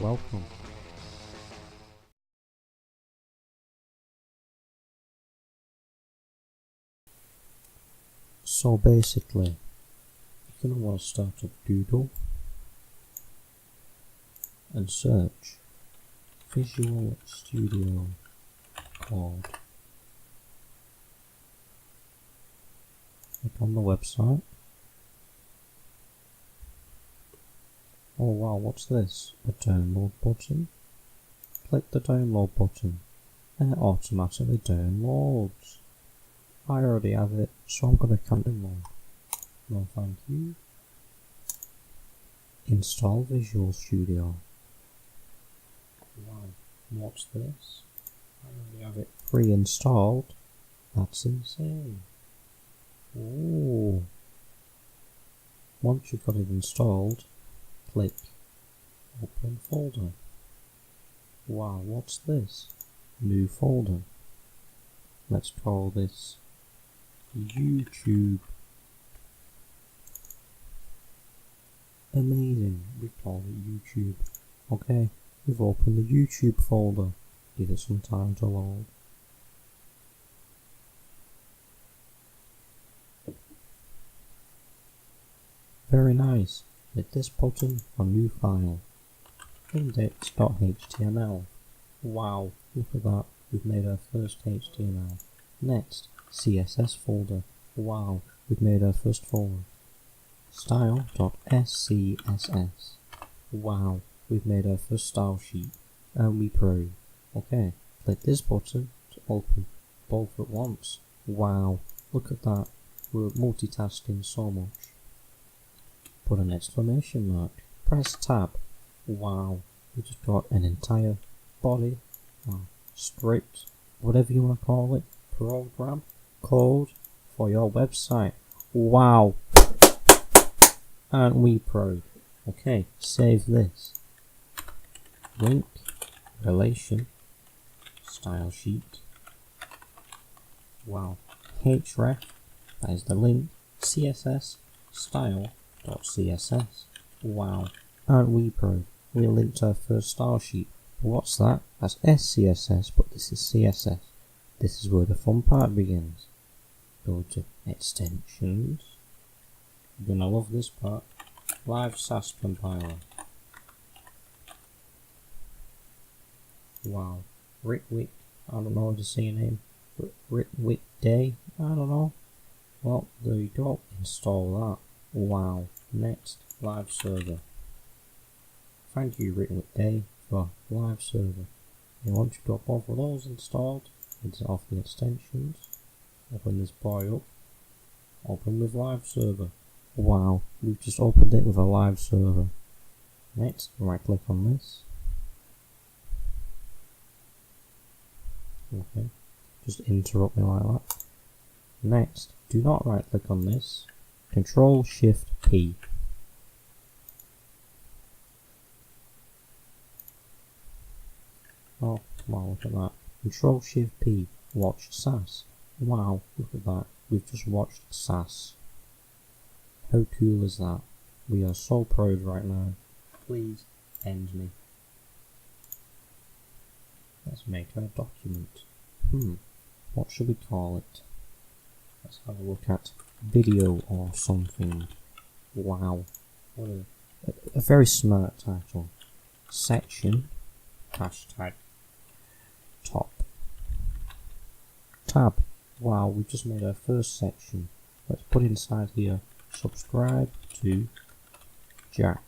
Welcome. So basically, you're going to want to start up Google and search Visual Studio Code. Click on the website. Oh wow, what's this? A download button? Click the download button and it automatically downloads. I already have it, so I'm going to continue. No thank you. Install Visual Studio. Wow, what's this? I already have it pre-installed. That's insane. Oh. Once you've got it installed, click Open Folder. Wow, what's this? New folder. Let's call this YouTube. Amazing, we call it YouTube. Okay, we've opened the YouTube folder. Give it some time to load. Very nice. Hit this button for new file. Index.html. Wow, look at that. We've made our first HTML. Next, CSS folder. Wow, we've made our first folder. Style.scss. Wow, we've made our first style sheet. And we proud. Okay, click this button to open both at once. Wow, look at that. We're multitasking so much. Put an exclamation mark. Press tab. Wow, we just got an entire body, script, whatever you want to call it, program, code for your website. Wow. Aren't we proud? Okay, save this. Link, relation, style sheet. Wow. href, that is the link. CSS, style.css. Wow. Aren't we proud? We linked our first style sheet. What's that? That's SCSS, but this is CSS. This is where the fun part begins. Go to extensions. You're gonna love this part. Live SAS compiler. Wow. Ritwick, I don't know how to say your name. Ritwick Day, I don't know. Well, there you go. Install that. Wow. Next, live server. Thank you, Ritwick Day, for live server. And once you've got both of those installed, exit off the extensions. Open this boy up. Open with live server. Wow, we've just opened it with a live server. Next, right click on this. Okay, just interrupt me like that. Next, do not right click on this. Control Shift P. Oh, wow, look at that. Control Shift P. Watch SAS. Wow, look at that. We've just watched SAS. How cool is that? We are so proud right now. Please end me. Let's make our document. What should we call it? Let's have a look at video or something. Wow. What a very smart title. Section. Hashtag. Top. Tab. Wow, we've just made our first section. Let's put inside here. Subscribe to Jack.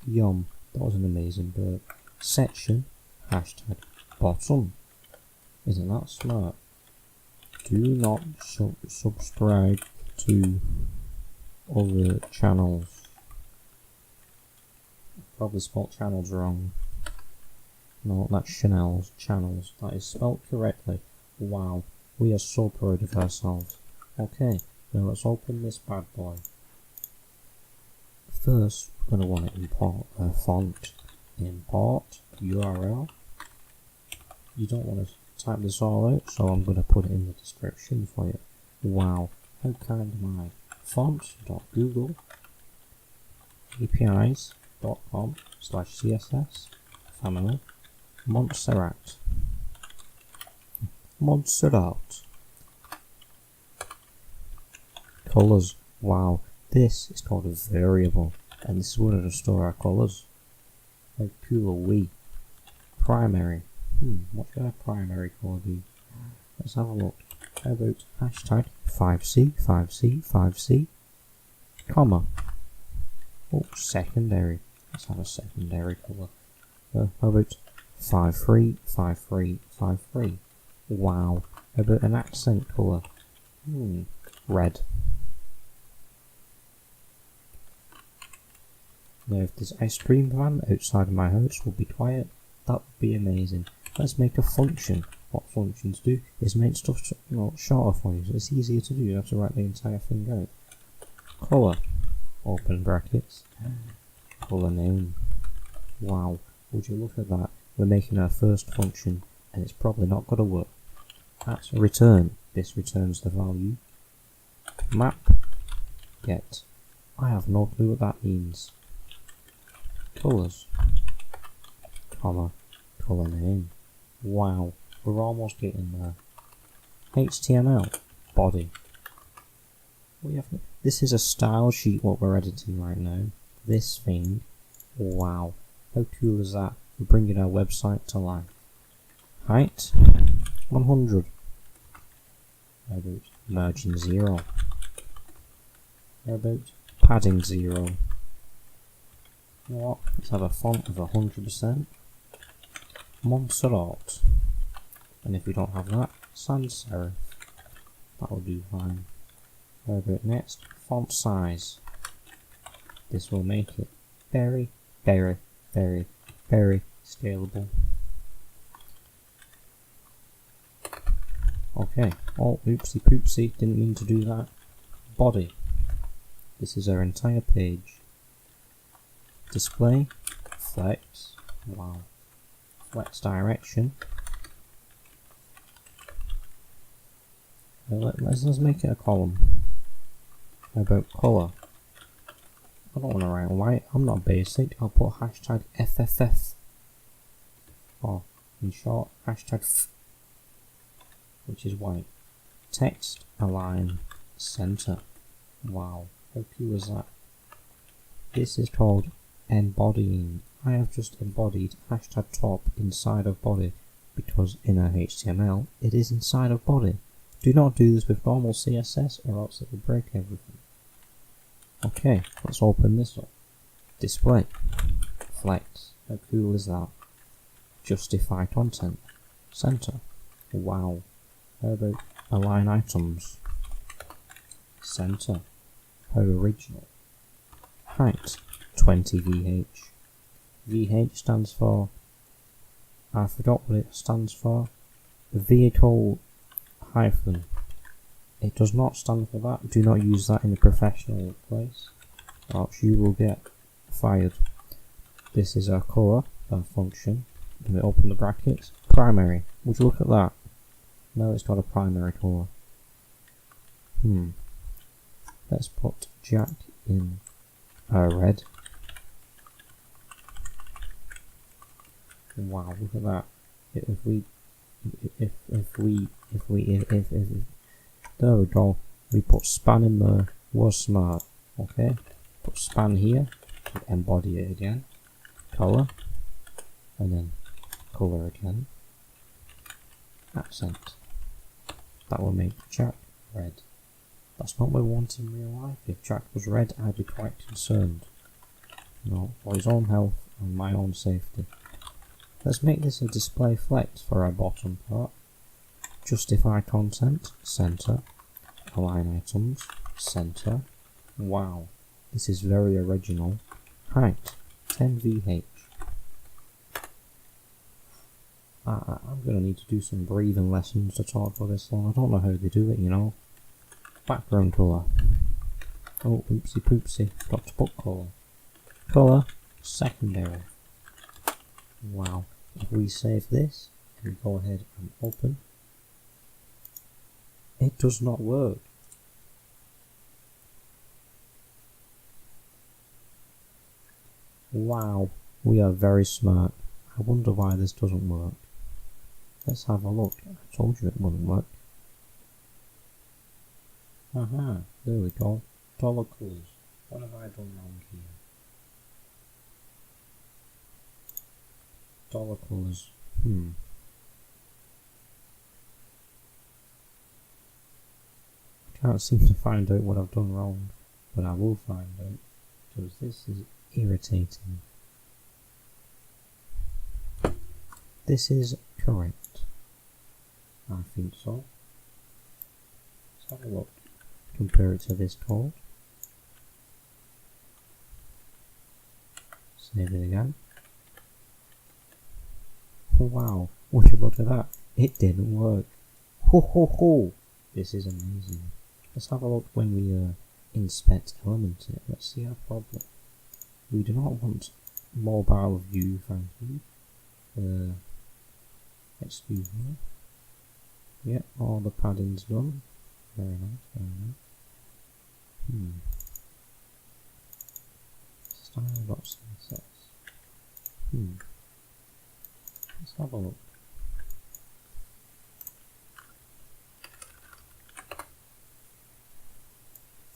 Yum. That was an amazing burp. Section. Hashtag. Bottom. Isn't that smart? Do not subscribe to other channels. Probably spelled channels wrong. No, that's Chanel's channels. That is spelled correctly. Wow, we are so proud of ourselves. Okay, now let's open this bad boy. First, we're going to want to import a font. Import URL. You don't want to type this all out, so I'm going to put it in the description for you. Wow, how kind am I? Font.google apis.com/css family Montserrat. Montserrat. Colors. Wow, this is called a variable, and this is where to store our colors. How cool are we? Primary. What should our primary color be? Let's have a look. How about hashtag 5C, 5C, 5C, comma. Oh, secondary. Let's have a secondary color. How about 5-3, 5-3, 5-3? Wow. How about an accent color? Red. Now, if this ice cream van outside of my house will be quiet, that would be amazing. Let's make a function. What functions do is make stuff shorter for you, so it's easier to do. You have to write the entire thing out. Color, open brackets, color name. Wow, would you look at that? We're making our first function, and it's probably not going to work. That's return. This returns the value. Map, get. I have no clue what that means. Colors, comma, color name. Wow, we're almost getting there. HTML, body. This is a style sheet what we're editing right now. This thing, wow, how cool is that? We're bringing our website to life. Height, 100. How about margin 0? How about padding 0? You know what? Let's have a font of 100%. Montserrat. And if we don't have that, sans serif. That'll do fine. How about next? Font size. This will make it very, very, very, very scalable. Okay. Oh, oopsie poopsie, didn't mean to do that. Body. This is our entire page. Display. Flex. Wow. Flex direction. Let's make it a column. How about color? I don't want to write white. I'm not basic. I'll put hashtag FFF. Or, in short, hashtag F, which is white. Text, align, center. Wow, how cool is that? This is called embodying. I have just embodied hashtag top inside of body because in our HTML it is inside of body. Do not do this with normal CSS or else it will break everything. Okay, let's open this up. Display. Flex. How cool is that? Justify content. Center. Wow. How about align items? Center. How original. Height. 20 VH. VH stands for, I forgot what it stands for. Vehicle hyphen. It does not stand for that. Do not use that in a professional place, or else you will get fired. This is our color, our function. When we open the brackets, primary. Would you look at that? Now it's got a primary color. Let's put Jack in red. Wow, look at that. If there we go. We put span in there. Was smart. Okay. Put span here. Embody it again. Color. And then color again. Accent. That will make Jack red. That's not what we want in real life. If Jack was red, I'd be quite concerned. No, for his own health and my own safety. Let's make this a display flex for our bottom part. Justify content, center. Align items, center. Wow, this is very original. Height, 10 VH. I'm going to need to do some breathing lessons to talk for this long. I don't know how they do it, you know. Background colour. Oh, oopsie poopsie. Got to put colour. Colour, secondary. Wow. If we save this and go ahead and open, it does not work. Wow, we are very smart. I wonder why this doesn't work. Let's have a look. I told you it wouldn't work. Aha, there we go. Dollar colours. What have I done wrong here? Dollar colours. I can't seem to find out what I've done wrong, but I will find out, because this is irritating. This is correct. I think so. Let's have a look. Compare it to this code. Save it again. Wow, would you look at that? It didn't work. Ho ho ho! This is amazing. Let's have a look when we inspect elements in it. Let's see our problem. We do not want mobile view, thank you. Excuse me. Yep, all the padding's done. Very nice, very nice. Style.css. Let's have a look.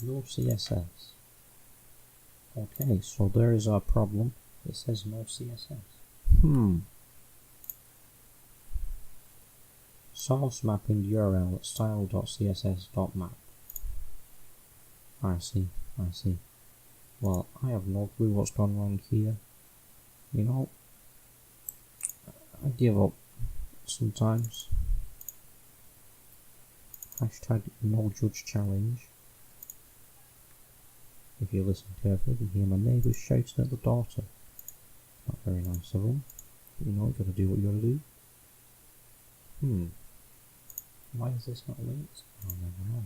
No CSS. Okay, so there is our problem. It says no CSS. Source mapping URL at style.css.map. I see. Well, I have no clue what's gone wrong here. You know, I give up sometimes. Hashtag no judge challenge. If you listen carefully, you can hear my neighbours shouting at the daughter. Not very nice of them. But you know, you gotta do what you gotta do. Why is this not linked? I never know.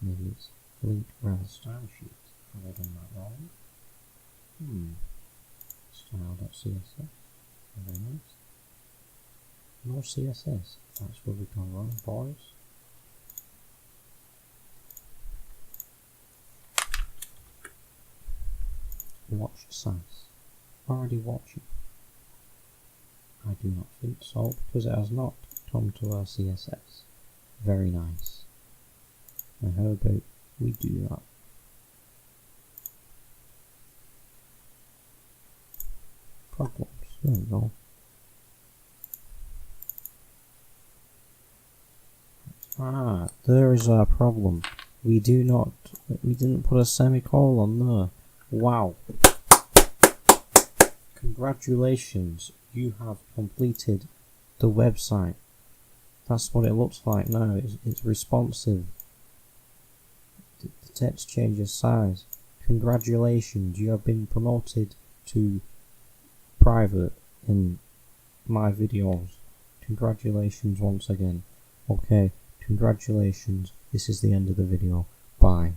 Maybe it's linked around the style sheet. Have I done that wrong? Style.css. Very nice. No CSS. That's where we've gone wrong, boys. Watch SAS. Already watching. I do not think so, because it has not come to our CSS. Very nice. Now how about we do that? Problems. There we go. Ah, there is our problem. We didn't put a semicolon there. Wow. Congratulations, you have completed the website. That's what it looks like now. It's responsive. The text changes size. Congratulations, you have been promoted to private in my videos. Congratulations once again. Okay, congratulations. This is the end of the video. Bye.